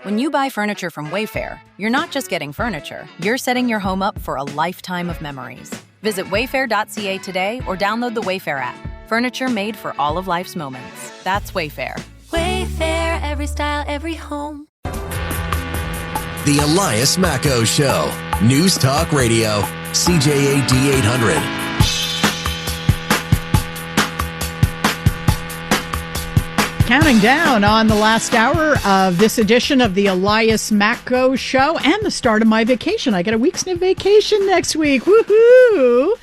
When you buy furniture from Wayfair, you're not just getting furniture, you're setting your home up for a lifetime of memories. Visit wayfair.ca today or download the Wayfair app. Furniture made for all of life's moments. That's Wayfair. Wayfair, every style, every home. The Elias Macco Show. News Talk Radio. CJAD 800. Counting down on the last hour of this edition of the Elias Macco Show and the start of my vacation. I get a week's vacation next week. Woohoo!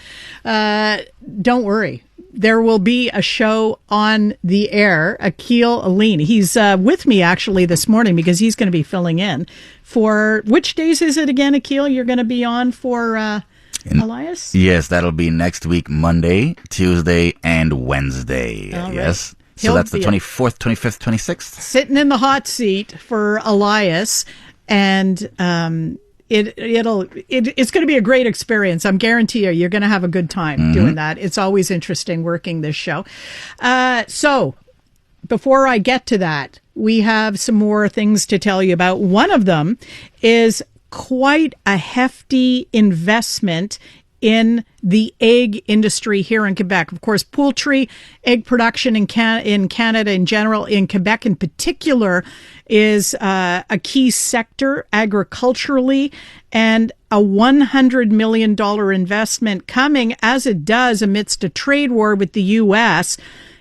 Don't worry. There will be a show on the air. Akil Aline. He's with me actually this morning because he's going to be filling in for, which days is it again, Akil? You're going to be on for Elias? Yes, that'll be next week, Monday, Tuesday, and Wednesday. All yes. Right. So that's the 24th, 25th, 26th? Sitting in the hot seat for Elias, and it's going to be a great experience. I'm guarantee you're going to have a good time doing that. It's always interesting working this show. So before I get to that, we have some more things to tell you about. One of them is quite a hefty investment in the egg industry here in Quebec. Of course, poultry, egg production in Canada in general, in Quebec in particular, is a key sector agriculturally, and a $100 million investment coming as it does amidst a trade war with the U.S.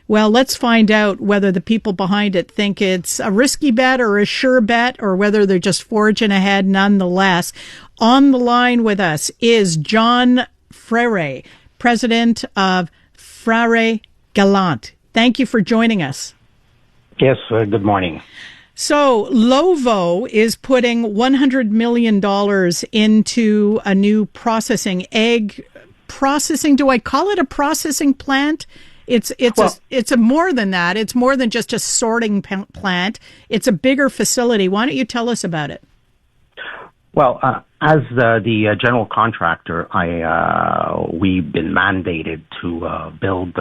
Well, let's find out whether the people behind it think it's a risky bet or a sure bet, or whether they're just forging ahead nonetheless. On the line with us is John Frare, president of Frare Gallant. Thank you for joining us. Yes, good morning. So Lovo is putting $100 million into a new egg processing. Do I call it a processing plant? It's more than that. It's more than just a sorting plant. It's a bigger facility. Why don't you tell us about it? Well, as the general contractor, we've been mandated to build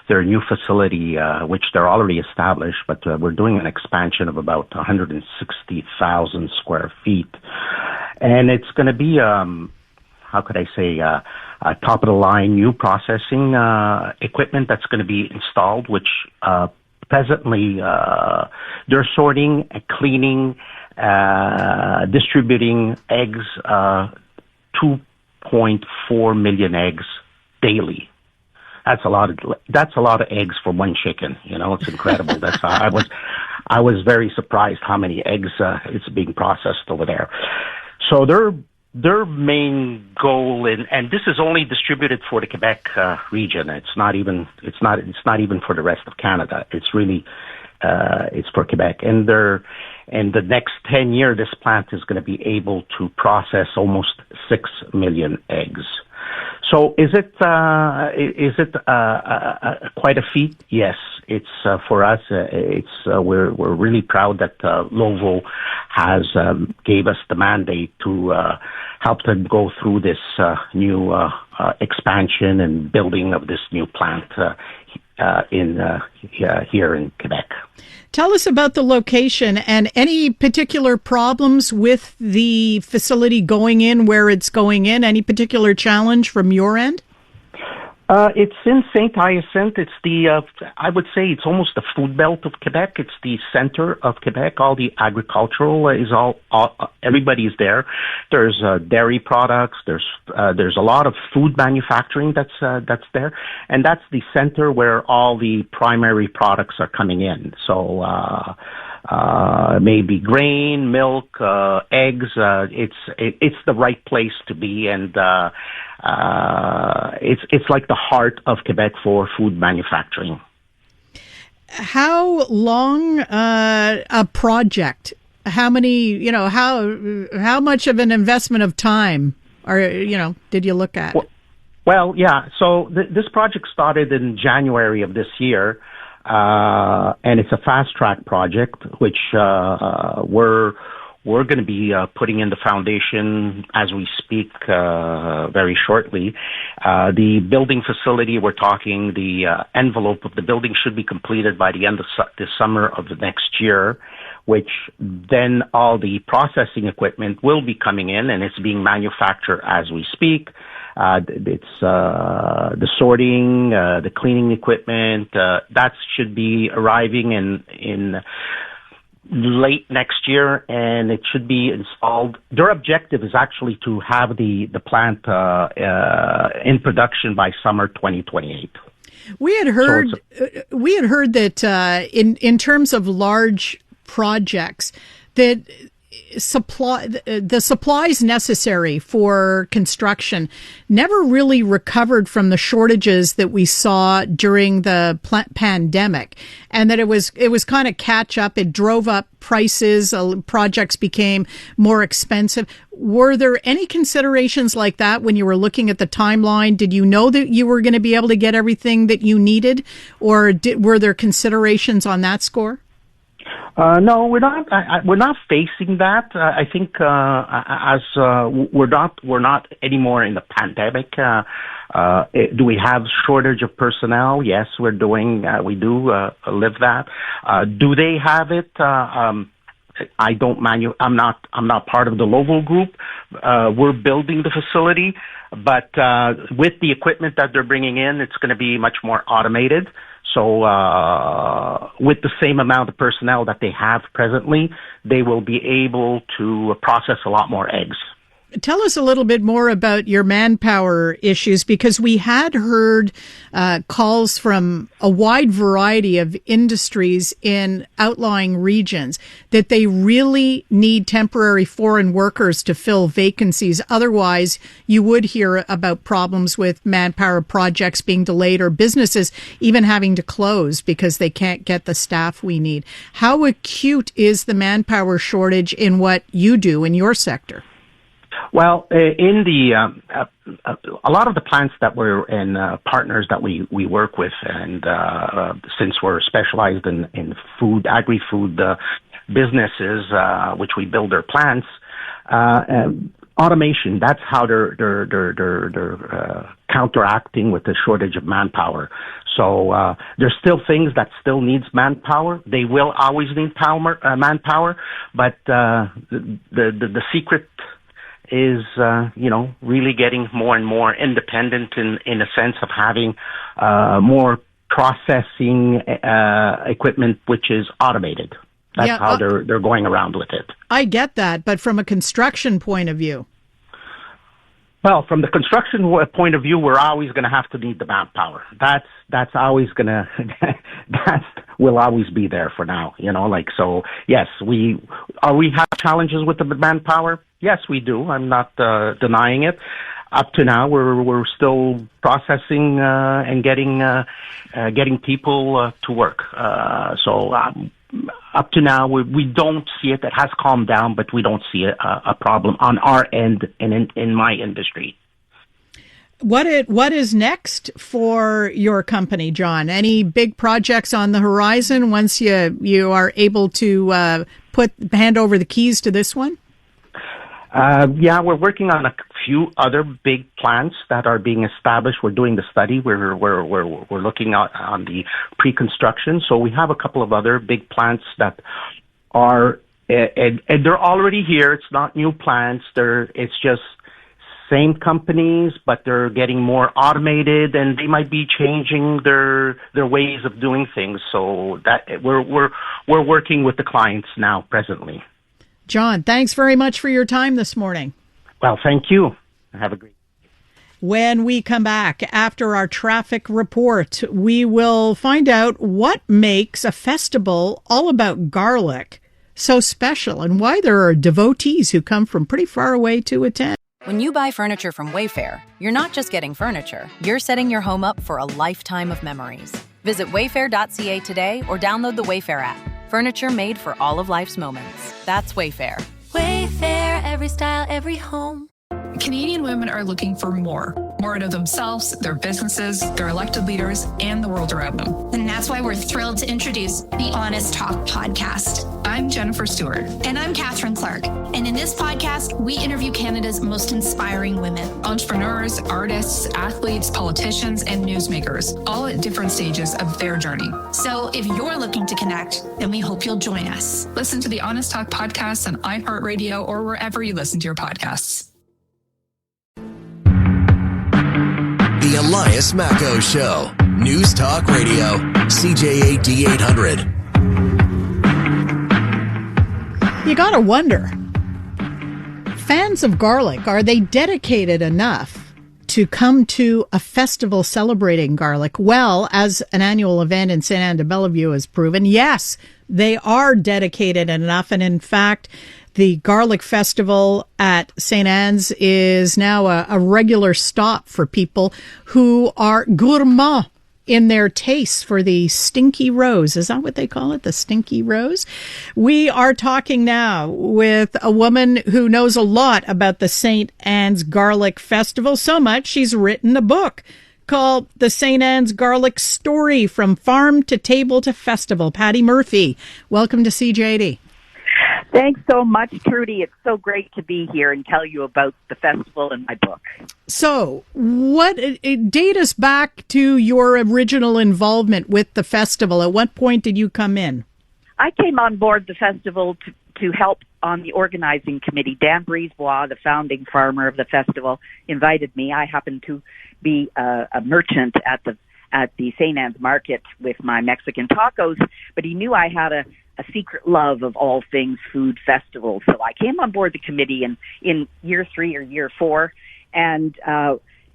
their new facility, which they're already established, but we're doing an expansion of about 160,000 square feet. And it's going to be, how could I say, top-of-the-line new processing equipment that's going to be installed, which presently they're sorting and cleaning, distributing eggs, 2.4 million eggs daily. That's a lot of eggs for one chicken. You know, it's incredible. That's I was very surprised how many eggs it's being processed over there. So their main goal, and this is only distributed for the Quebec region. It's not even for the rest of Canada. It's really it's for Quebec. And the next 10 years, this plant is going to be able to process almost 6 million eggs. So is it quite a feat? Yes, it's for us. We're really proud that Lovo has gave us the mandate to help them go through this new expansion and building of this new plant here in Quebec. Tell us about the location and any particular problems with the facility going in where it's going in. Any particular challenge from your end? It's in Sainte-Hyacinthe. It's I would say it's almost the food belt of Quebec. It's the center of Quebec. All the agricultural everybody is there. There's dairy products. There's a lot of food manufacturing that's there, and that's the center where all the primary products are coming in. So maybe grain, milk, eggs. It's the right place to be, and it's like the heart of Quebec for food manufacturing. How long a project? How many? How much of an investment of time did you look at? Well, yeah. So this project started in January of this year, and it's a fast track project, which we're going to be putting in the foundation as we speak very shortly. The building facility, we're talking the envelope of the building should be completed by the end of this summer of the next year, which then all the processing equipment will be coming in, and it's being manufactured as we speak. It's the sorting, the cleaning equipment, that should be arriving in late next year, and it should be installed. Their objective is actually to have the plant in production by summer 2028. We had heard that in terms of large projects, that the supplies necessary for construction never really recovered from the shortages that we saw during the pandemic, and that it was kind of catch up. It drove up prices. Projects became more expensive. Were there any considerations like that when you were looking at the timeline? Did you know that you were going to be able to get everything that you needed, or were there considerations on that score? No, we're not. We're not facing that. I think as we're not anymore in the pandemic. Do we have shortage of personnel? Yes, we're doing. We do live that. Do they have it? I don't I'm not part of the Lovo group. We're building the facility, but with the equipment that they're bringing in, it's going to be much more automated. So with the same amount of personnel that they have presently, they will be able to process a lot more eggs. Tell us a little bit more about your manpower issues, because we had heard calls from a wide variety of industries in outlying regions that they really need temporary foreign workers to fill vacancies. Otherwise, you would hear about problems with manpower, projects being delayed, or businesses even having to close because they can't get the staff we need. How acute is the manpower shortage in what you do in your sector? Well, in the a lot of the plants that we're in, partners that we work with, and since we're specialized in food, agri-food businesses, which we build their plants, automation. That's how they're counteracting with the shortage of manpower. So there's still things that still needs manpower. They will always need manpower, but the secret is, really getting more and more independent in a sense of having more processing equipment, which is automated. That's how they're going around with it. I get that, but from a construction point of view? Well, from the construction point of view, we're always going to have to need the manpower. That's always going to, that will always be there for now, so yes, we have challenges with the manpower. Yes, we do. I'm not denying it. Up to now, we're still processing and getting people to work. Up to now, we don't see it. It has calmed down, but we don't see a problem on our end and in my industry. What is next for your company, John? Any big projects on the horizon once you are able to hand over the keys to this one? We're working on a few other big plants that are being established. We're doing the study. We're looking at on the pre-construction. So we have a couple of other big plants that are, and they're already here. It's not new plants. It's just same companies, but they're getting more automated, and they might be changing their ways of doing things. So that we're working with the clients now presently. John, thanks very much for your time this morning. Well, thank you. Have a great day. When we come back after our traffic report, we will find out what makes a festival all about garlic so special and why there are devotees who come from pretty far away to attend. When you buy furniture from Wayfair, you're not just getting furniture, you're setting your home up for a lifetime of memories. Visit wayfair.ca today or download the Wayfair app. Furniture made for all of life's moments. That's Wayfair. Wayfair, every style, every home. Canadian women are looking for more. more out of themselves, their businesses, their elected leaders, and the world around them. And that's why we're thrilled to introduce the Honest Talk podcast. I'm Jennifer Stewart. And I'm Catherine Clark. And in this podcast, we interview Canada's most inspiring women. Entrepreneurs, artists, athletes, politicians, and newsmakers, all at different stages of their journey. So if you're looking to connect, then we hope you'll join us. Listen to the Honest Talk podcast on iHeartRadio or wherever you listen to your podcasts. The Elias Macco Show. News Talk Radio. CJAD 800. You gotta wonder, fans of garlic, are they dedicated enough to come to a festival celebrating garlic? Well, as an annual event in Sainte-Anne-de-Bellevue has proven, yes, they are dedicated enough. And in fact, the Garlic Festival at St. Anne's is now a regular stop for people who are gourmand in their tastes for the stinky rose. Is that what they call it? The stinky rose? We are talking now with a woman who knows a lot about the St. Anne's Garlic Festival, so much she's written a book called The St. Anne's Garlic Story, From Farm to Table to Festival. Patti Murphy, welcome to CJAD. Thanks so much, Trudy. It's so great to be here and tell you about the festival and my book. So, date us back to your original involvement with the festival. At what point did you come in? I came on board the festival to help on the organizing committee. Dan Brisebois, the founding farmer of the festival, invited me. I happened to be a merchant at the St. Anne's market with my Mexican tacos, but he knew I had a secret love of all things food festivals. So I came on board the committee in year 3 or year 4, and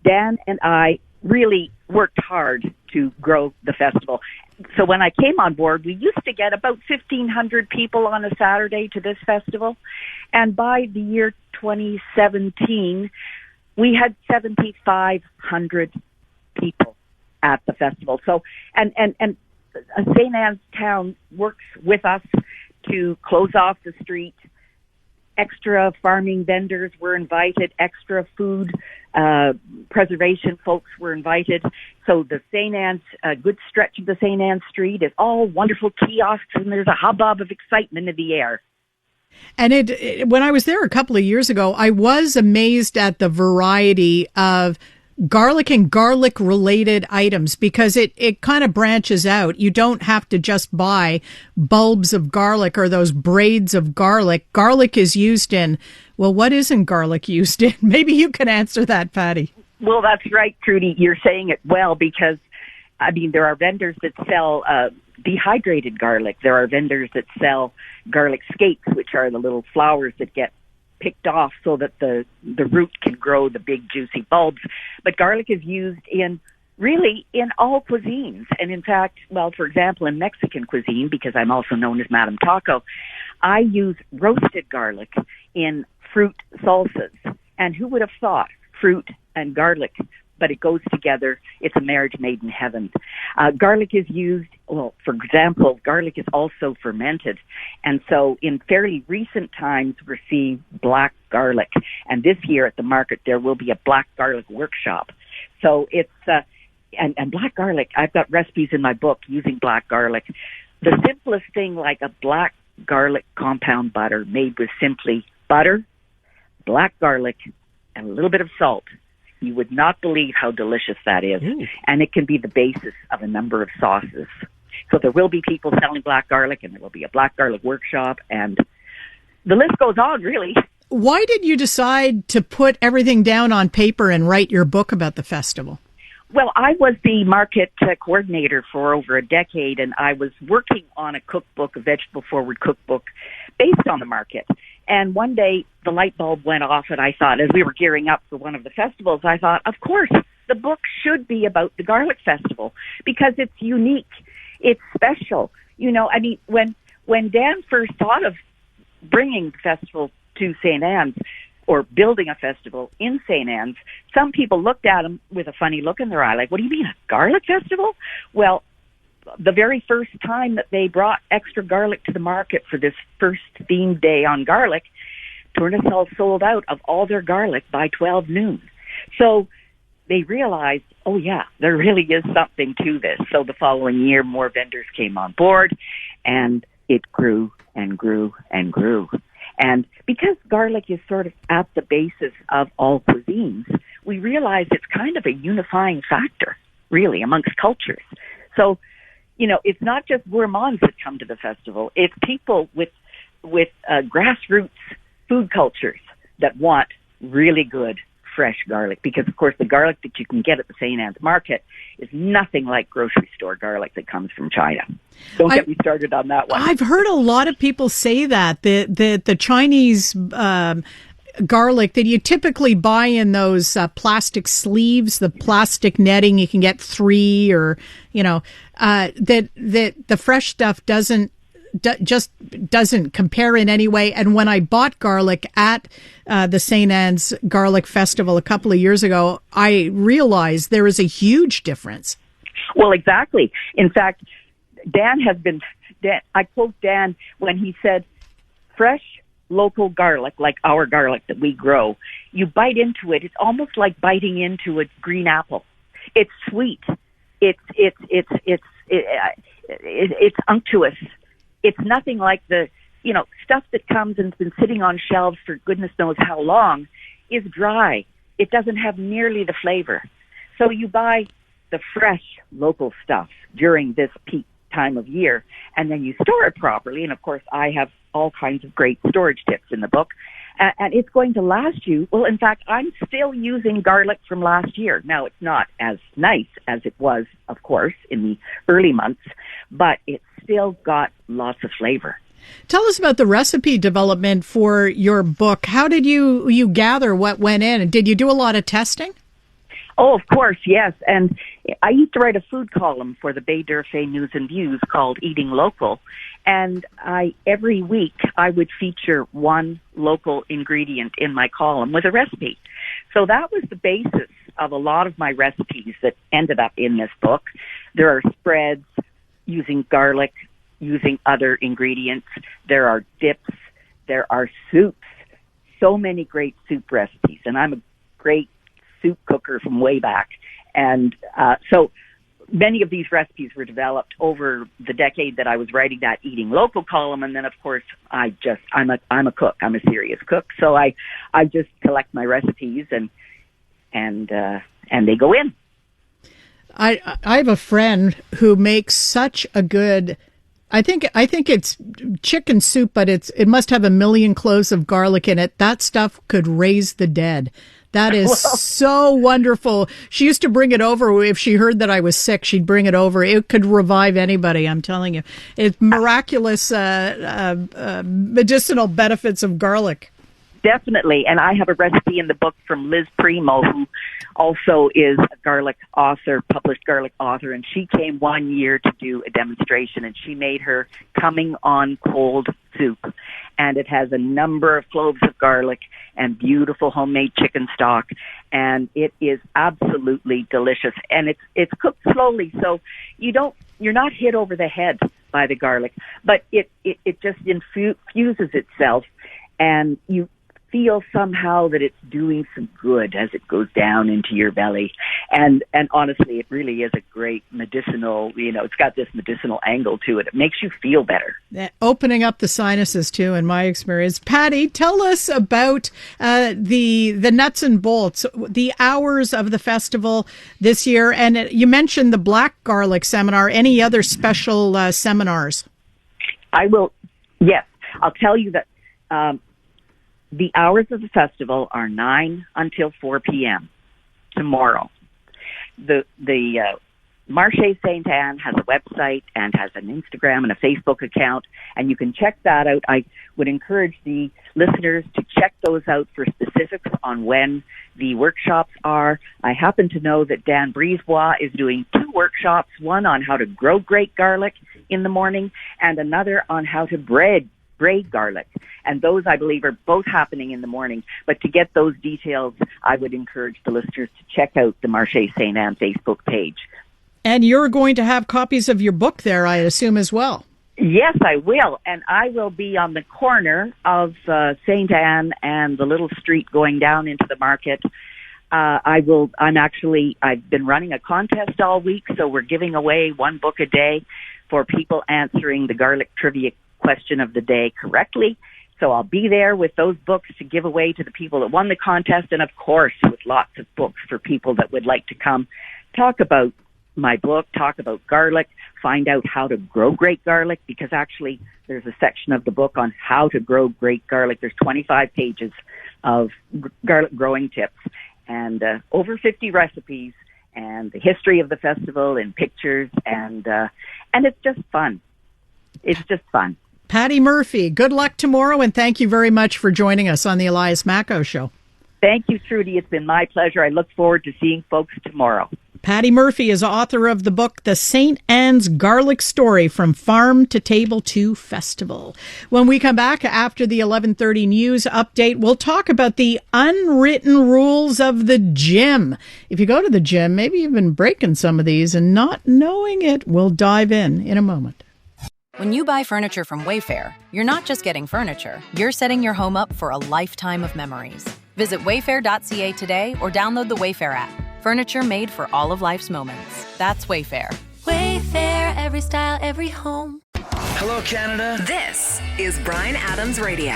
Dan and I really worked hard to grow the festival. So when I came on board, we used to get about 1,500 people on a Saturday to this festival, and by the year 2017, we had 7,500 people at the festival. So, and St. Anne's Town works with us to close off the street. Extra farming vendors were invited. Extra food preservation folks were invited. So the St. Anne's, a good stretch of the St. Anne's Street is all wonderful kiosks, and there's a hubbub of excitement in the air. And when I was there a couple of years ago, I was amazed at the variety of garlic and garlic related items, because it kind of branches out. You don't have to just buy bulbs of garlic or those braids of garlic. Garlic is used in, well, what isn't garlic used in? Maybe you can answer that, Patti. Well, that's right, Trudy. You're saying it well, because, I mean, there are vendors that sell dehydrated garlic. There are vendors that sell garlic scapes, which are the little flowers that get picked off so that the root can grow the big juicy bulbs. But garlic is used in all cuisines. And in fact, well, for example, in Mexican cuisine, because I'm also known as Madame Taco, I use roasted garlic in fruit salsas. And who would have thought fruit and garlic? But it goes together. It's a marriage made in heaven. Garlic is used, well, for example, garlic is also fermented. And so in fairly recent times, we're seeing black garlic. And this year at the market, there will be a black garlic workshop. So it's, and black garlic, I've got recipes in my book using black garlic. The simplest thing, like a black garlic compound butter made with simply butter, black garlic, and a little bit of salt. You would not believe how delicious that is. And it can be the basis of a number of sauces. So there will be people selling black garlic, and there will be a black garlic workshop, and the list goes on, really. Why did you decide to put everything down on paper and write your book about the festival? Well, I was the market coordinator for over a decade, and I was working on a cookbook, a vegetable-forward cookbook, based on the market. And one day, the light bulb went off, and I thought, as we were gearing up for one of the festivals, I thought, of course, the book should be about the Garlic Festival, because it's unique. It's special. You know, I mean, when Dan first thought of bringing the festival to St. Anne's, or building a festival in St. Anne's, some people looked at him with a funny look in their eye, like, what do you mean, a garlic festival? Well, the very first time that they brought extra garlic to the market for this first themed day on garlic, Tournesol sold out of all their garlic by 12 noon. So they realized, oh yeah, there really is something to this. So the following year, more vendors came on board, and it grew and grew and grew. And because garlic is sort of at the basis of all cuisines, we realized it's kind of a unifying factor, really, amongst cultures. So, you know, it's not just gourmands that come to the festival. It's people with grassroots food cultures that want really good, fresh garlic. Because, of course, the garlic that you can get at the Sainte-Anne's market is nothing like grocery store garlic that comes from China. Don't get me started on that one. I've heard a lot of people say that the Chinese garlic that you typically buy in those plastic sleeves, the plastic netting, you can get 3 or, you know, that the fresh stuff doesn't compare in any way. And when I bought garlic at the Sainte-Anne's Garlic Festival a couple of years ago, I realized there is a huge difference. Well, exactly. In fact, I quote Dan when he said, fresh local garlic, like our garlic that we grow, you bite into it, it's almost like biting into a green apple. It's sweet. It's unctuous. It's nothing like the, you know, stuff that comes and has been sitting on shelves for goodness knows how long is dry. It doesn't have nearly the flavor. So you buy the fresh local stuff during this peak time of year, and then you store it properly. And of course, I have all kinds of great storage tips in the book, and it's going to last you. Well, in fact, I'm still using garlic from last year. Now, it's not as nice as it was, of course, in the early months, but it's still got lots of flavor. Tell us about the recipe development for your book. How did you gather what went in? And did you do a lot of testing? Oh, of course, yes. And I used to write a food column for the Bay d'Urfé News and Views called Eating Local. And every week I would feature one local ingredient in my column with a recipe. So that was the basis of a lot of my recipes that ended up in this book. There are spreads using garlic, using other ingredients. There are dips. There are soups. So many great soup recipes. And I'm a great soup cooker from way back. And so many of these recipes were developed over the decade that I was writing that Eating Local column. And then, of course, I'm a cook. I'm a serious cook. So I just collect my recipes and they go in. I have a friend who makes such a good, I think it's chicken soup, but it must have 1 million cloves of garlic in it. That stuff could raise the dead. That is so wonderful. She used to bring it over. If she heard that I was sick, she'd bring it over. It could revive anybody, I'm telling you. It's miraculous medicinal benefits of garlic. Definitely. And I have a recipe in the book from Liz Primo, who also is a garlic author, published garlic author. And she came one year to do a demonstration, and she made her coming on cold soup. And it has a number of cloves of garlic and beautiful homemade chicken stock. And it is absolutely delicious. And it's cooked slowly, so you're not hit over the head by the garlic, but it just infuses itself, and you feel somehow that it's doing some good as it goes down into your belly. And honestly, it really is a great medicinal, it's got this medicinal angle to it. It makes you feel better. Opening up the sinuses too, in my experience. Patti, tell us about the nuts and bolts, the hours of the festival this year. And you mentioned the black garlic seminar. Any other special seminars? I will. Yes, I'll tell you that the hours of the festival are 9 until 4 p.m. tomorrow. The Marché Sainte-Anne has a website and has an Instagram and a Facebook account, and you can check that out. I would encourage the listeners to check those out for specifics on when the workshops are. I happen to know that Dan Brisebois is doing 2 workshops, one on how to grow great garlic in the morning and another on how to braid garlic. And those, I believe, are both happening in the morning. But to get those details, I would encourage the listeners to check out the Marché Sainte-Anne Facebook page. And you're going to have copies of your book there, I assume, as well. Yes, I will. And I will be on the corner of Sainte-Anne and the little street going down into the market I've been running a contest all week, so we're giving away one book a day for people answering the garlic trivia question of the day correctly. So I'll be there with those books to give away to the people that won the contest, and of course with lots of books for people that would like to come talk about my book, talk about garlic, find out how to grow great garlic, because actually there's a section of the book on how to grow great garlic. There's 25 pages of garlic growing tips and over 50 recipes and the history of the festival and pictures, and it's just fun. It's just fun. Patti Murphy, good luck tomorrow, and thank you very much for joining us on the Elias Macko Show. Thank you, Trudy. It's been my pleasure. I look forward to seeing folks tomorrow. Patti Murphy is author of the book, The Sainte-Anne's Garlic Story, From Farm to Table to Festival. When we come back after the 11:30 news update, we'll talk about the unwritten rules of the gym. If you go to the gym, maybe you've been breaking some of these and not knowing it. We'll dive in a moment. When you buy furniture from Wayfair, you're not just getting furniture, you're setting your home up for a lifetime of memories. Visit wayfair.ca today or download the Wayfair app. Furniture made for all of life's moments. That's Wayfair. Wayfair, every style, every home. Hello, Canada. This is Bryan Adams Radio.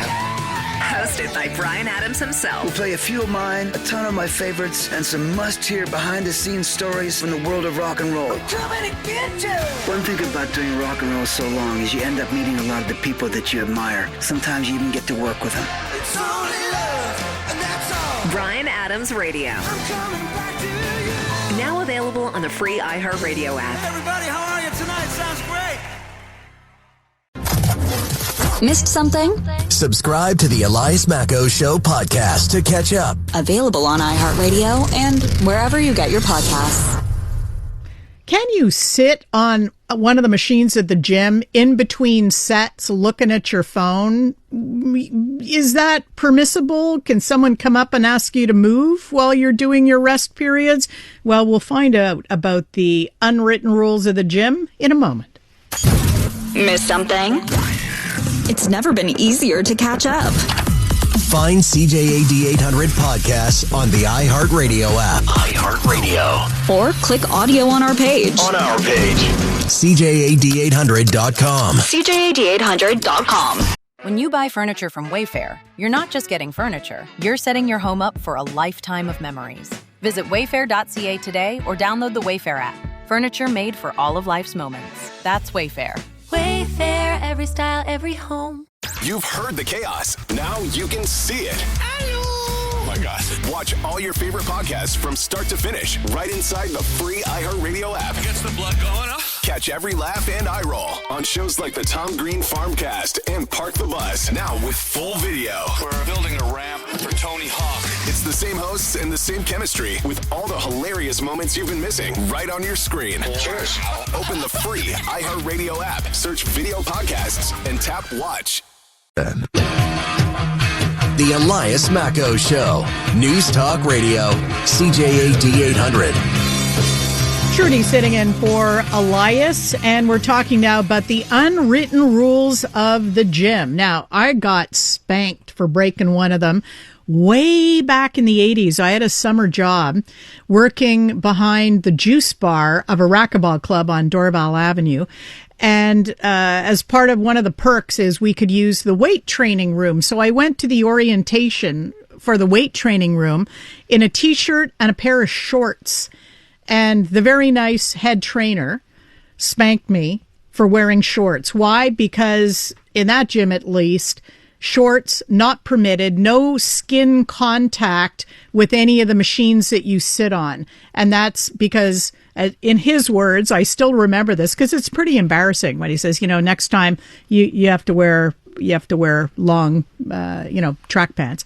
Hosted by Bryan Adams himself. We'll play a few of mine, a ton of my favorites, and some must-hear behind-the-scenes stories from the world of rock and roll. We're coming to get you! One thing about doing rock and roll so long is you end up meeting a lot of the people that you admire. Sometimes you even get to work with them. It's only love, and that's all. Bryan Adams Radio. I'm coming back to you. Now available on the free iHeartRadio app. Hey everybody, how are you tonight? Sounds great. Missed something? Subscribe to the Elias Macko Show podcast to catch up. Available on iHeartRadio and wherever you get your podcasts. Can you sit on one of the machines at the gym in between sets looking at your phone? Is that permissible? Can someone come up and ask you to move while you're doing your rest periods? Well, we'll find out about the unwritten rules of the gym in a moment. Missed something? It's never been easier to catch up. Find CJAD 800 podcasts on the iHeartRadio app. iHeartRadio. Or click audio on our page. On our page. CJAD800.com. CJAD800.com. When you buy furniture from Wayfair, you're not just getting furniture, you're setting your home up for a lifetime of memories. Visit wayfair.ca today or download the Wayfair app. Furniture made for all of life's moments. That's Wayfair. Wayfair, every style, every home. You've heard the chaos. Now you can see it. Hello. Oh my God. Watch all your favorite podcasts from start to finish right inside the free iHeartRadio app. Gets the blood going, huh? Catch every laugh and eye roll on shows like the Tom Green Farmcast and Park the Bus. Now with full video. We're building a ramp for Tony Hawk. It's the same hosts and the same chemistry with all the hilarious moments you've been missing right on your screen. Cheers. Open the free iHeartRadio app, search video podcasts, and tap watch. The Elias Macko Show. News Talk Radio. CJAD 800. Trudy sitting in for Elias, and we're talking now about the unwritten rules of the gym. Now, I got spanked for breaking one of them way back in the 80s. I had a summer job working behind the juice bar of a racquetball club on Dorval Avenue. And as part of one of the perks is we could use the weight training room. So I went to the orientation for the weight training room in a T-shirt and a pair of shorts. And the very nice head trainer spanked me for wearing shorts. Why? Because in that gym, at least, shorts not permitted, no skin contact with any of the machines that you sit on. And that's because, in his words, I still remember this because it's pretty embarrassing when he says, next time you have to wear long, track pants.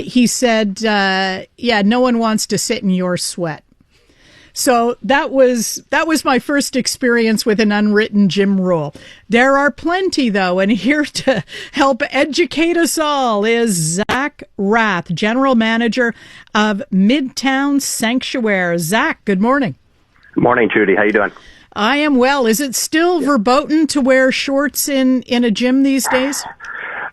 He said, no one wants to sit in your sweat. So that was my first experience with an unwritten gym rule. There are plenty, though, and here to help educate us all is Zack Rath, General Manager of Midtown Sanctuaire. Zack, good morning. Good morning, Trudy. How you doing? I am well. Is it still verboten to wear shorts in a gym these days?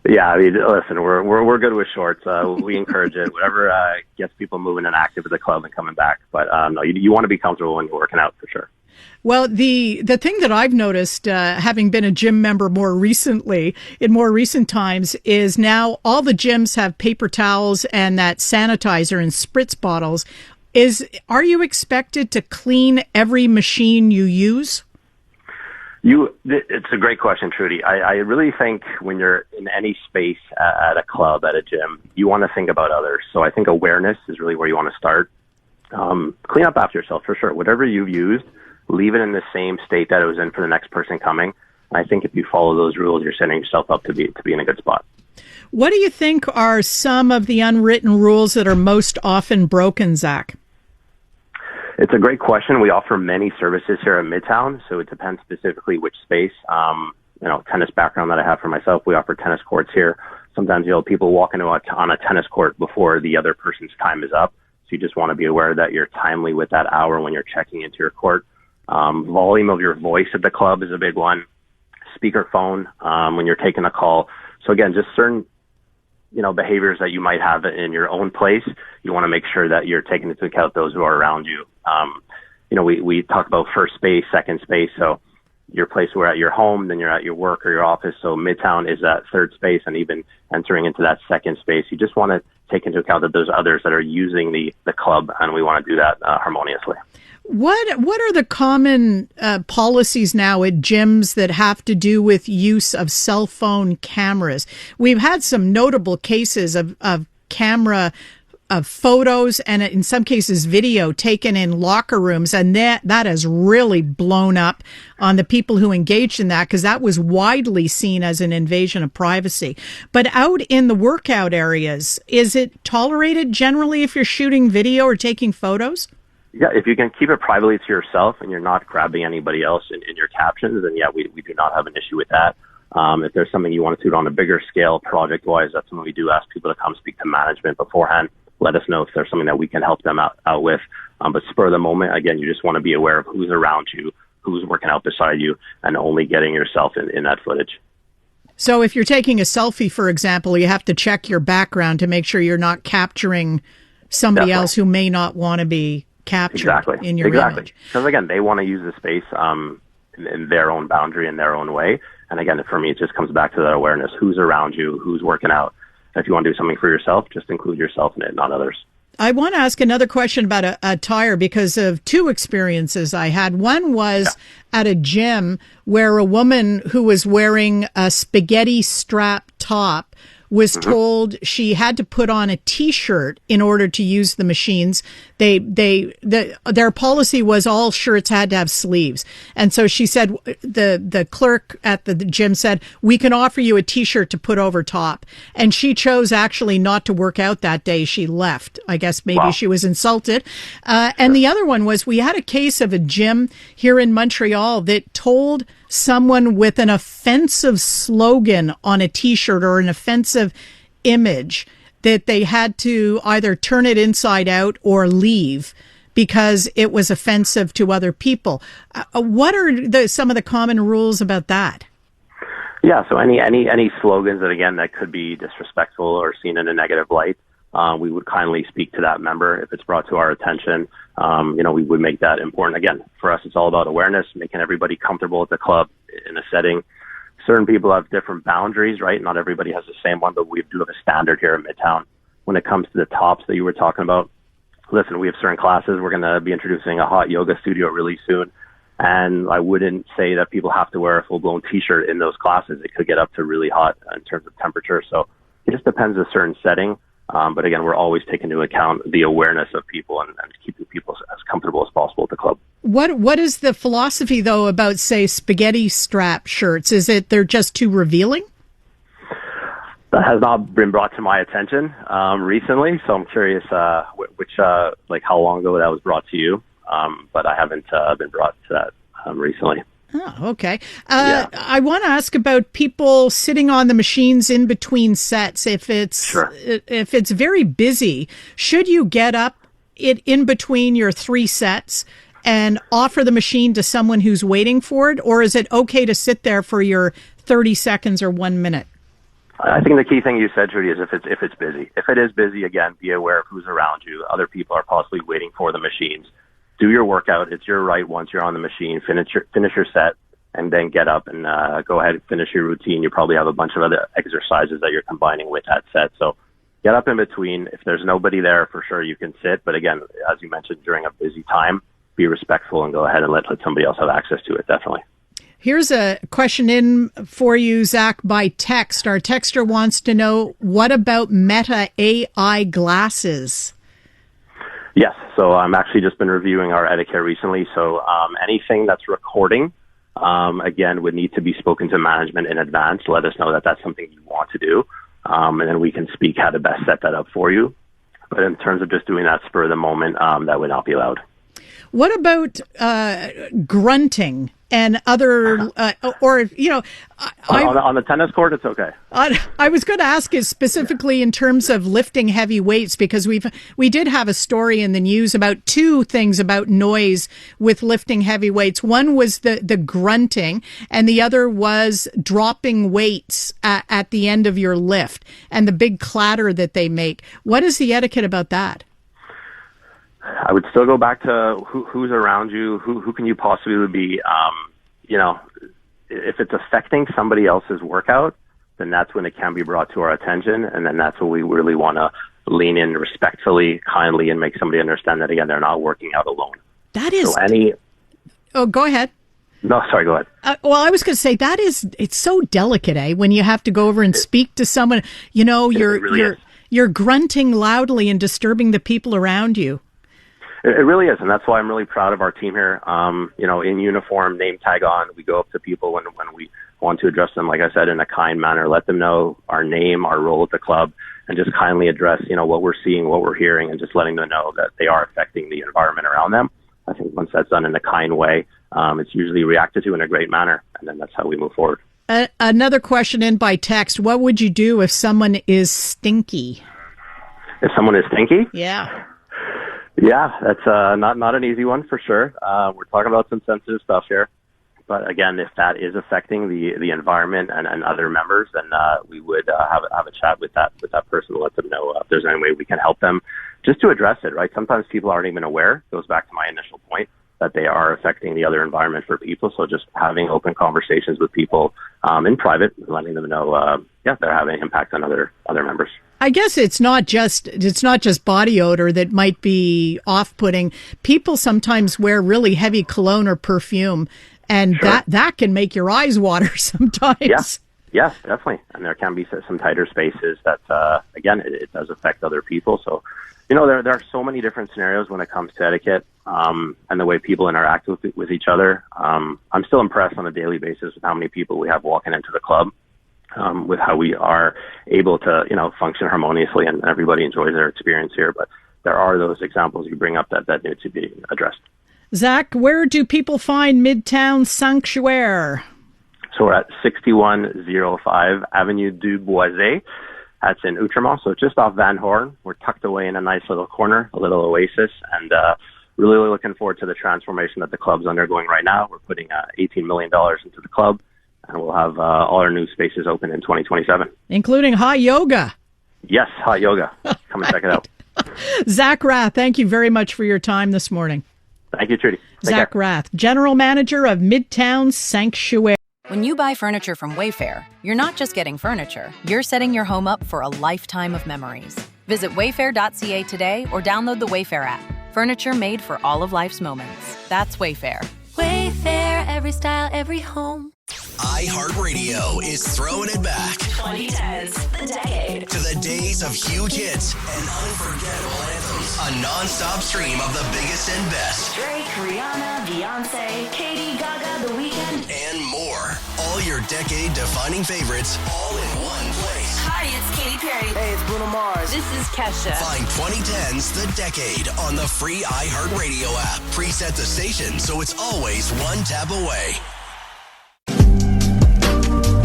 Yeah, I mean, listen, we're good with shorts. We encourage it, whatever gets people moving and active at the club and coming back. But no, you want to be comfortable when you're working out for sure. Well, the thing that I've noticed, having been a gym member in more recent times, is now all the gyms have paper towels and that sanitizer and spritz bottles. Are you expected to clean every machine you use? It's a great question, Trudy. I really think when you're in any space at a club, at a gym, you want to think about others. So I think awareness is really where you want to start. Clean up after yourself for sure. Whatever you've used, leave it in the same state that it was in for the next person coming. I think if you follow those rules, you're setting yourself up to be in a good spot. What do you think are some of the unwritten rules that are most often broken, Zach? It's a great question. We offer many services here at Midtown, so it depends specifically which space. Tennis background that I have for myself, we offer tennis courts here. Sometimes you'll have people walking on a tennis court before the other person's time is up. So you just want to be aware that you're timely with that hour when you're checking into your court. Volume of your voice at the club is a big one. Speakerphone when you're taking a call. So again, just certain behaviors that you might have in your own place, you want to make sure that you're taking into account those who are around you. We talk about first space, second space. So your place where at your home, then you're at your work or your office. So Midtown is that third space, and even entering into that second space, you just want to take into account that there's others that are using the club, and we want to do that harmoniously. What are the common policies now at gyms that have to do with use of cell phone cameras? We've had some notable cases of camera photos and in some cases video taken in locker rooms, and that has really blown up on the people who engaged in that, because that was widely seen as an invasion of privacy. But out in the workout areas, is it tolerated generally if you're shooting video or taking photos? Yeah, if you can keep it privately to yourself and you're not grabbing anybody else in your captions, then yeah, we do not have an issue with that. If there's something you want to do on a bigger scale, project-wise, that's when we do ask people to come speak to management beforehand. Let us know if there's something that we can help them out with. But spur of the moment, again, you just want to be aware of who's around you, who's working out beside you, and only getting yourself in that footage. So if you're taking a selfie, for example, you have to check your background to make sure you're not capturing somebody else who may not want to be captured in your image. Because again, they want to use the space in their own boundary, in their own way. And again, for me, it just comes back to that awareness. Who's around you? Who's working out? If you want to do something for yourself, just include yourself in it, not others. I want to ask another question about attire because of two experiences I had. One was at a gym where a woman who was wearing a spaghetti strap top was told she had to put on a T-shirt in order to use the machines. Their policy was all shirts had to have sleeves. And so she said, the clerk at the gym said, we can offer you a T-shirt to put over top. And she chose actually not to work out that day. She left. I guess maybe she was insulted. And the other one was we had a case of a gym here in Montreal that told someone with an offensive slogan on a T-shirt or an offensive image that they had to either turn it inside out or leave because it was offensive to other people. What are some of the common rules about that? Yeah, so any slogans that could be disrespectful or seen in a negative light, we would kindly speak to that member if it's brought to our attention. We would make that important. Again, for us, it's all about awareness, making everybody comfortable at the club in a setting. Certain people have different boundaries, right? Not everybody has the same one, but we do have a standard here at Midtown. When it comes to the tops that you were talking about, listen, we have certain classes. We're going to be introducing a hot yoga studio really soon. And I wouldn't say that people have to wear a full-blown T-shirt in those classes. It could get up to really hot in terms of temperature. So it just depends on a certain setting. But again, we're always taking into account the awareness of people and keeping people as comfortable as possible at the club. What is the philosophy, though, about, say, spaghetti strap shirts? Is it they're just too revealing? That has not been brought to my attention recently, so I'm curious how long ago that was brought to you. But I haven't been brought to that recently. Oh, okay. I want to ask about people sitting on the machines in between sets. If it's very busy, should you get up in between your 3 sets and offer the machine to someone who's waiting for it, or is it okay to sit there for your 30 seconds or 1 minute? I think the key thing you said, Trudy, is if it's busy. If it is busy, again, be aware of who's around you. Other people are possibly waiting for the machines. Do your workout. It's your right once you're on the machine. Finish your set, and then get up and go ahead and finish your routine. You probably have a bunch of other exercises that you're combining with that set. So get up in between. If there's nobody there, for sure you can sit. But again, as you mentioned, during a busy time, be respectful and go ahead and let somebody else have access to it, definitely. Here's a question in for you, Zach, by text. Our texter wants to know, what about Meta AI glasses? Yes. So I'm actually just been reviewing our etiquette recently. So anything that's recording, again, would need to be spoken to management in advance. Let us know that that's something you want to do. And then we can speak how to best set that up for you. But in terms of just doing that spur of the moment, that would not be allowed. What about grunting and other, on the tennis court, it's okay. I was going to ask is specifically in terms of lifting heavy weights, because we did have a story in the news about two things about noise with lifting heavy weights. One was the grunting, and the other was dropping weights at the end of your lift and the big clatter that they make. What is the etiquette about that? I would still go back to who's around you, who can you possibly be, if it's affecting somebody else's workout, then that's when it can be brought to our attention. And then that's when we really want to lean in respectfully, kindly, and make somebody understand that, again, they're not working out alone. That is... Oh, go ahead. No, sorry, go ahead. Well, I was going to say it's so delicate, when you have to go over and speak to someone, you're grunting loudly and disturbing the people around you. It really is, and that's why I'm really proud of our team here. In uniform, name tag on, we go up to people when we want to address them, like I said, in a kind manner, let them know our name, our role at the club, and just kindly address, what we're seeing, what we're hearing, and just letting them know that they are affecting the environment around them. I think once that's done in a kind way, it's usually reacted to in a great manner, and then that's how we move forward. Another question in by text. What would you do if someone is stinky? If someone is stinky? Yeah. Yeah, that's not an easy one for sure. We're talking about some sensitive stuff here. But again, if that is affecting the environment and other members, then we would have a chat with that person to let them know if there's any way we can help them just to address it, right? Sometimes people aren't even aware. It goes back to my initial point that they are affecting the other environment for people. So just having open conversations with people in private, letting them know, they're having an impact on other members. I guess it's not just body odor that might be off-putting. People sometimes wear really heavy cologne or perfume, and sure, that can make your eyes water sometimes. Yeah, definitely. And there can be some tighter spaces that, again, it does affect other people. So, there are so many different scenarios when it comes to etiquette and the way people interact with each other. I'm still impressed on a daily basis with how many people we have walking into the club. With how we are able to, function harmoniously and everybody enjoys their experience here. But there are those examples you bring up that need to be addressed. Zach, where do people find Midtown Sanctuaire? So we're at 6105 Avenue du Boisé. That's in Outremont, so just off Van Horn. We're tucked away in a nice little corner, a little oasis, and really looking forward to the transformation that the club's undergoing right now. We're putting $18 million into the club. And we'll have all our new spaces open in 2027. Including hot yoga. Yes, hot yoga. Come and check it out. Zack Rath, thank you very much for your time this morning. Thank you, Trudy. Zack Rath, General Manager of Midtown Sanctuaire. When you buy furniture from Wayfair, you're not just getting furniture. You're setting your home up for a lifetime of memories. Visit wayfair.ca today or download the Wayfair app. Furniture made for all of life's moments. That's Wayfair. Wayfair, every style, every home. iHeartRadio is throwing it back. 2010s, the decade. To the days of huge hits and unforgettable anthems. A non-stop stream of the biggest and best. Drake, Rihanna, Beyonce, Katy, Gaga, The Weeknd. And more. All your decade-defining favorites all in one place. Hi, it's Katy Perry. Hey, it's Bruno Mars. This is Kesha. Find 2010's The Decade on the free iHeartRadio app. Preset the station so it's always one tap away.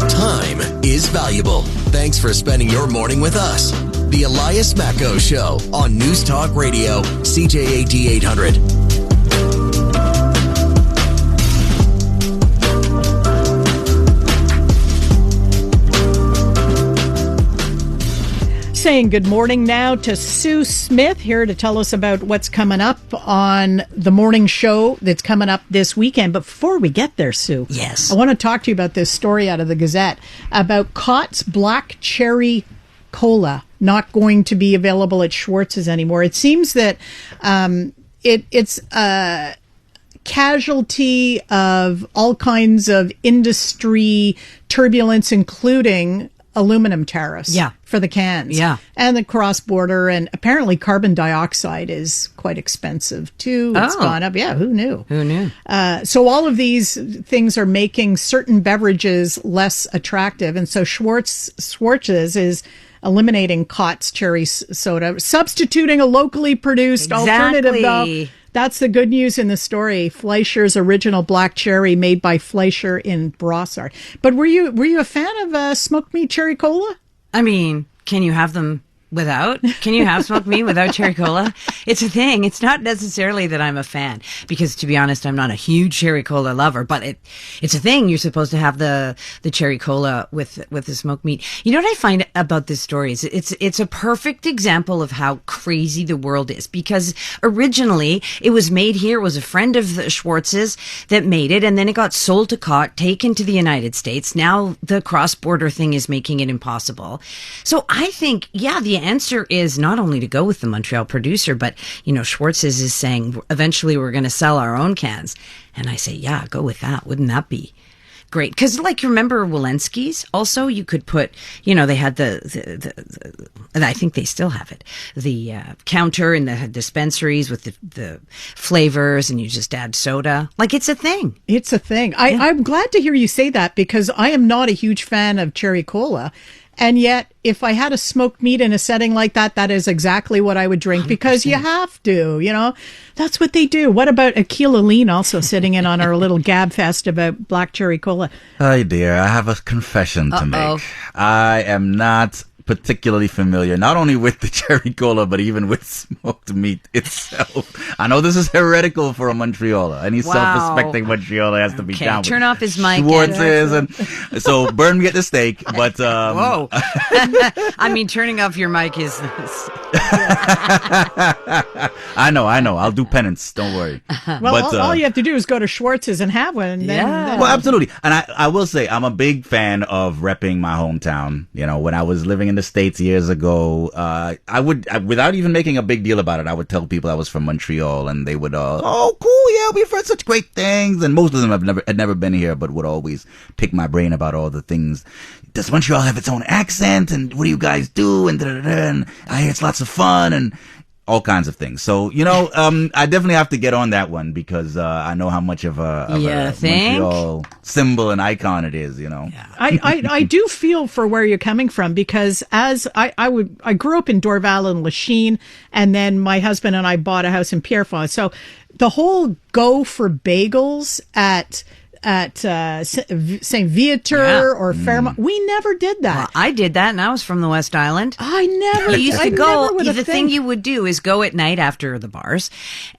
Time is valuable. Thanks for spending your morning with us. The Elias Macko Show on News Talk Radio, CJAD 800. saying good morning now to Sue Smith, here to tell us about what's coming up on the morning show that's coming up this weekend. But before we get there, Sue, yes, I want to talk to you about this story out of the Gazette about Cott's Black Cherry Cola not going to be available at Schwartz's anymore. It seems that it's a casualty of all kinds of industry turbulence, including aluminum tariffs for the cans and the cross-border, and apparently carbon dioxide is quite expensive too. It's gone up. Yeah, who knew? So all of these things are making certain beverages less attractive, and so Schwartz's is eliminating Cott's cherry soda, substituting a locally produced alternative, though. That's the good news in the story. Fleischer's original black cherry, made by Fleischer in Brossard. But were you a fan of smoked meat cherry cola? I mean, can you have them without? Can you have smoked meat without cherry cola? It's a thing. It's not necessarily that I'm a fan, because to be honest, I'm not a huge cherry cola lover, but it's a thing. You're supposed to have the cherry cola with the smoked meat. You know what I find about this story is it's a perfect example of how crazy the world is, because originally it was made here. It was a friend of the Schwartz's that made it, and then it got sold to Cott, taken to the United States. Now the cross-border thing is making it impossible. So I think, the answer is not only to go with the Montreal producer, but, Schwartz's is saying eventually we're going to sell our own cans. And I say, go with that. Wouldn't that be great? Because, remember Walensky's? Also, you could put, they had the I think they still have it, the counter in the dispensaries with the flavors, and you just add soda. It's a thing. It's a thing. I'm glad to hear you say that, because I am not a huge fan of cherry cola. And yet, if I had a smoked meat in a setting like that, that is exactly what I would drink, 100%. Because you have to, that's what they do. What about Akil Aline also sitting in on our little gab fest about black cherry cola? Oh dear, I have a confession to make. I am not particularly familiar, not only with the cherry cola, but even with smoked meat itself. I know this is heretical for a Montrealer. Any self-respecting Montrealer has to be down. Turn off his mic. Schwartz's, and so burn me at the stake. But whoa, I mean, turning off your mic is. I know. I'll do penance. Don't worry. Well, but, all you have to do is go to Schwartz's and have one. And then, well, absolutely. And I will say, I'm a big fan of repping my hometown. When I was living in the States years ago, I would, without even making a big deal about it, I would tell people I was from Montreal, and they would, oh, cool, yeah, we've heard such great things. And most of them had never been here, but would always pick my brain about all the things. Does Montreal have its own accent? And what do you guys do? And and I hear it's lots of fun and all kinds of things. So, I definitely have to get on that one, because I know how much of a Montreal symbol and icon it is, I do feel for where you're coming from, because as I grew up in Dorval and Lachine, and then my husband and I bought a house in Pierrefonds. So the whole go for bagels at St. Viateur or Fairmont. We never did that. Well, I did that, and I was from the West Island. I never. You used to go. The thing you would do is go at night after the bars,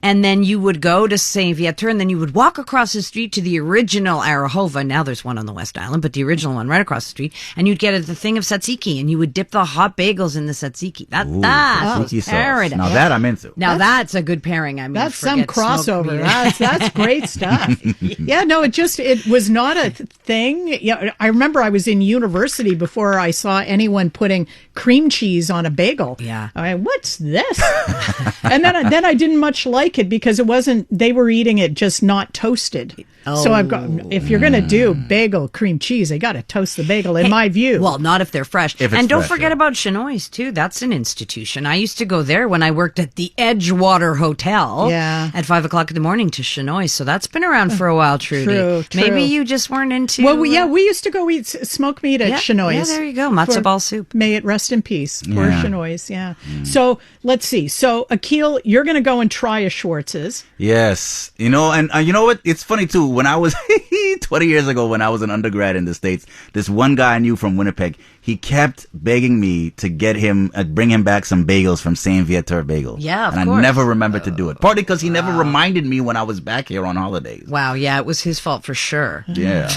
and then you would go to St. Viateur, and then you would walk across the street to the original Arahova. Now there's one on the West Island, but the original one right across the street, and you'd get the thing of tzatziki, and you would dip the hot bagels in the tzatziki. That was paradise. Now that I'm into. Now that's a good pairing. I mean, that's some crossover. That's great stuff. It was not a thing. Yeah, I remember I was in university before I saw anyone putting cream cheese on a bagel. Yeah, I mean, what's this? And then I didn't much like it, because it wasn't. They were eating it just not toasted. So I've got, if you're going to do bagel cream cheese, they got to toast the bagel, in my view. Well, not if they're fresh. And don't forget about Chenoise, too. That's an institution. I used to go there when I worked at the Edgewater Hotel at 5 o'clock in the morning to Chenoise. So that's been around for a while, Trudy. True. Maybe you just weren't into... Well, we used to go eat smoked meat at Chenoise. Yeah, there you go. Matzo ball soup. May it rest in peace. Poor Chenoise, So, let's see. So, Akil, you're going to go and try a Schwartz's. Yes. And you know what? It's funny, too. When I was 20 years ago, when I was an undergrad in the States, this one guy I knew from Winnipeg, he kept begging me to get him, bring him back some bagels from Saint Viateur Bagels. Yeah, of course. And I never remembered to do it. Partly because he never reminded me when I was back here on holidays. Wow, yeah, it was his fault for sure. Yeah.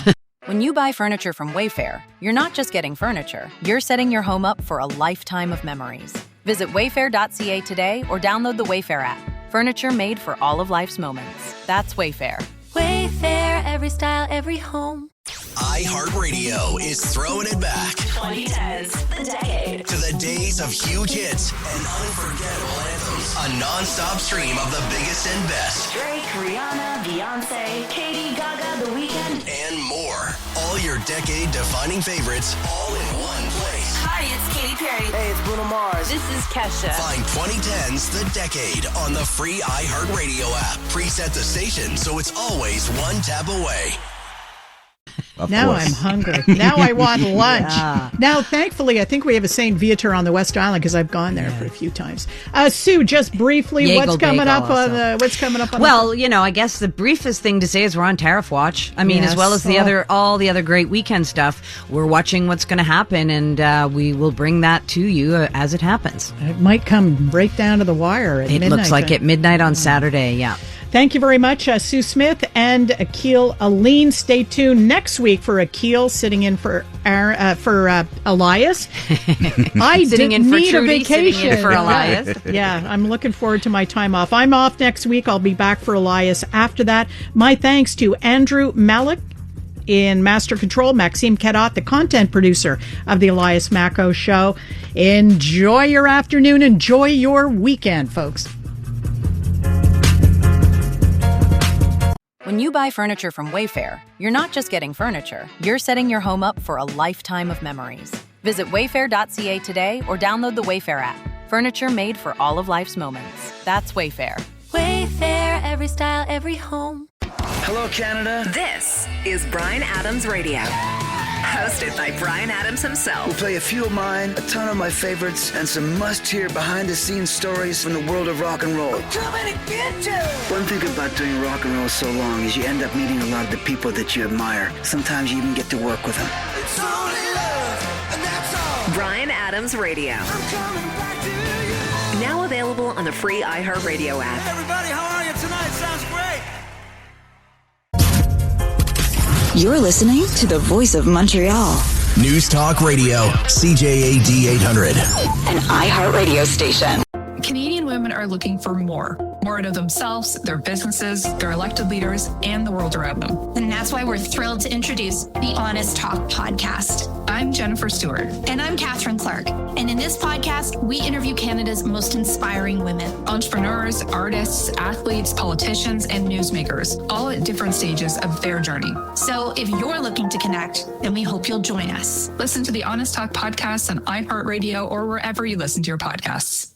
When you buy furniture from Wayfair, you're not just getting furniture, you're setting your home up for a lifetime of memories. Visit wayfair.ca today or download the Wayfair app. Furniture made for all of life's moments. That's Wayfair. Wayfair, every style, every home. iHeartRadio is throwing it back 2010s, the decade. to the days of huge hits and unforgettable anthems. A non-stop stream of the biggest and best. Drake, Rihanna, Beyonce, Katy, Gaga, The Weeknd, And more. All your decade-defining favorites all in one place. Hi, it's Katy Perry. Hey, it's Bruno Mars. This is Kesha. Find 2010's The Decade on the free iHeartRadio app. Preset the station so it's always one tap away. Now I'm hungry. Now I want lunch. Yeah. Now, thankfully, I think we have a St. Viator on the West Island because I've gone there for a few times. Sue, just briefly, Yagel what's coming bagel up on also. the? What's coming up on? Well, you know, I guess the briefest thing to say is we're on tariff watch. I mean, Yes. as well as all the other great weekend stuff, we're watching what's going to happen, and we will bring that to you as it happens. It might come right down to the wire at It midnight. looks like at midnight on Saturday. Yeah. Thank you very much, Sue Smith and Akil Aline. Stay tuned next week for Akil sitting in for Elias. I Sitting in for need Trudy, a vacation. sitting in for Elias. Yeah, I'm looking forward to my time off. I'm off next week. I'll be back for Elias after that. My thanks to Andrew Malik in Master Control, Maxime Cadot, the content producer of the Elias Macco Show. Enjoy your afternoon. Enjoy your weekend, folks. When you buy furniture from Wayfair, you're not just getting furniture, you're setting your home up for a lifetime of memories. Visit wayfair.ca today or download the Wayfair app. Furniture made for all of life's moments. That's Wayfair. Wayfair, every style, every home. Hello, Canada. This is Bryan Adams Radio. Hosted by Bryan Adams himself. We'll play a few of mine, a ton of my favorites, and some must-hear behind-the-scenes stories from the world of rock and roll. Coming to get you. One thing about doing rock and roll so long is you end up meeting a lot of the people that you admire. Sometimes you even get to work with them. It's only love, and that's all. Bryan Adams Radio. I'm coming back to you. Now available on the free iHeartRadio app. Everybody, how are you tonight? Sounds great. You're listening to the voice of Montreal, News Talk Radio, CJAD 800. an iHeartRadio station. Canadian women are looking for more out of themselves, their businesses, their elected leaders, and the world around them. And that's why we're thrilled to introduce the Honest Talk podcast. I'm Jennifer Stewart. And I'm Catherine Clark. And in this podcast, we interview Canada's most inspiring women. Entrepreneurs, artists, athletes, politicians, and newsmakers, all at different stages of their journey. So if you're looking to connect, then we hope you'll join us. Listen to the Honest Talk podcast on iHeartRadio or wherever you listen to your podcasts.